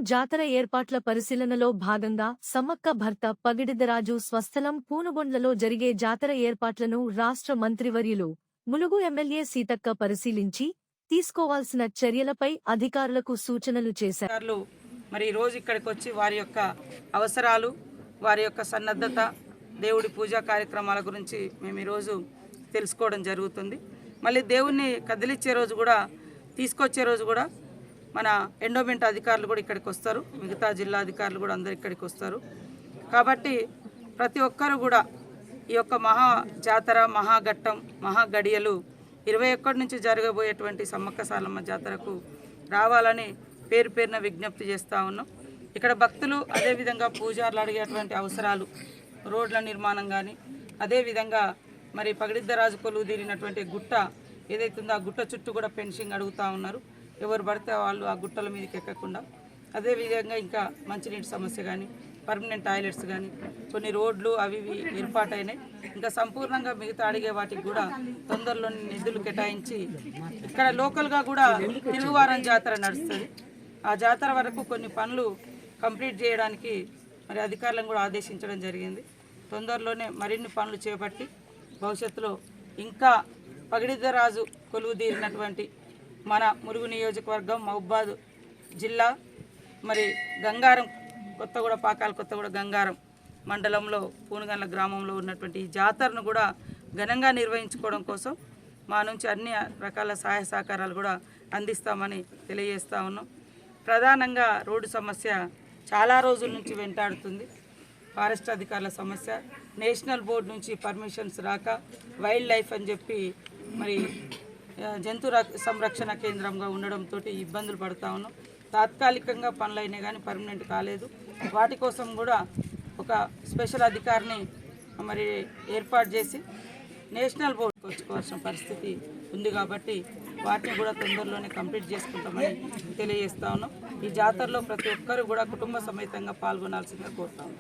జాతర ఏర్పాట్ల పరిశీలనలో భాగంగా సమ్మక్క భర్త పగిడిద్దరాజు స్వస్థలం పూనుగొండ్లలో జరిగే జాతర ఏర్పాట్లను రాష్ట్ర మంత్రివర్యులు ములుగు ఎమ్మెల్యే సీతక్క పరిశీలించి తీసుకోవాల్సిన చర్యలపై అధికారులకు సూచనలు చేశారు. మరి రోజు ఇక్కడికి వచ్చి వారి యొక్క అవసరాలు, వారి యొక్క సన్నద్ధత, దేవుడి పూజా కార్యక్రమాల గురించి మేము ఈరోజు తెలుసుకోవడం జరుగుతుంది. మళ్ళీ దేవుణ్ణి కదిలిచ్చే రోజు కూడా, తీసుకొచ్చే రోజు కూడా మన ఎండోమెంట్ అధికారులు కూడా ఇక్కడికి వస్తారు, మిగతా జిల్లా అధికారులు కూడా అందరు ఇక్కడికి వస్తారు. కాబట్టి ప్రతి ఒక్కరు కూడా ఈ యొక్క మహా జాతర, మహాఘట్టం, మహాగడియలు 21 నుంచి జరగబోయేటువంటి సమ్మక్క సారలమ్మ జాతరకు రావాలని పేరు పేరున విజ్ఞప్తి చేస్తూ ఉన్నాం. ఇక్కడ భక్తులు అదేవిధంగా పూజారులు అడిగేటువంటి అవసరాలు, రోడ్ల నిర్మాణం కానీ, అదేవిధంగా మరి పగిడిద్దరాజు కొలువు తీరినటువంటి గుట్ట ఏదైతుందో ఆ గుట్ట చుట్టూ కూడా ఫెన్సింగ్ అడుగుతూ ఉన్నారు. ఎవరు పడితే వాళ్ళు ఆ గుట్టల మీదకి ఎక్కకుండా, అదేవిధంగా ఇంకా మంచినీటి సమస్య కానీ, పర్మనెంట్ టాయిలెట్స్ కానీ, కొన్ని రోడ్లు అవి ఏర్పాటైనాయి. ఇంకా సంపూర్ణంగా మిగతా అడిగే వాటికి కూడా తొందరలోని నిధులు కేటాయించి ఇక్కడ లోకల్గా కూడా తిరుగువారం జాతర నడుస్తుంది. ఆ జాతర వరకు కొన్ని పనులు కంప్లీట్ చేయడానికి మరి అధికారులను కూడా ఆదేశించడం జరిగింది. తొందరలోనే మరిన్ని పనులు చేపట్టి భవిష్యత్తులో ఇంకా పగిడిద్దరాజు కొలువు తీరినటువంటి మన ములుగు నియోజకవర్గం, మహబూబాద్ జిల్లా, మరి గంగారం కొత్తగూడ, పాకాల కొత్తగూడ గంగారం మండలంలో పూనుగండ్ల గ్రామంలో ఉన్నటువంటి ఈ జాతరను కూడా ఘనంగా నిర్వహించుకోవడం కోసం మా నుంచి అన్ని రకాల సహాయ సహకారాలు కూడా అందిస్తామని తెలియజేస్తూ ఉన్నాం. ప్రధానంగా రోడ్డు సమస్య చాలా రోజుల నుంచి వెంటాడుతుంది. ఫారెస్ట్ అధికారుల సమస్య, నేషనల్ బోర్డు నుంచి పర్మిషన్స్ రాక, వైల్డ్ లైఫ్ అని చెప్పి మరి జంతు సంరక్షణ కేంద్రంగా ఉండడంతో ఇబ్బందులు పడుతూ ఉన్నాం. తాత్కాలికంగా పనులు అయినాయి కానీ పర్మనెంట్ కాలేదు. వాటి కోసం కూడా ఒక స్పెషల్ అధికారిని మరి ఏర్పాటు చేసి నేషనల్ బోర్డుకి వచ్చుకోవాల్సిన పరిస్థితి ఉంది. కాబట్టి వాటిని కూడా తొందరలోనే కంప్లీట్ చేసుకుంటామని తెలియజేస్తా ఉన్నాం. ఈ జాతరలో ప్రతి ఒక్కరు కూడా కుటుంబ సమేతంగా పాల్గొనాల్సిందిగా కోరుతాము.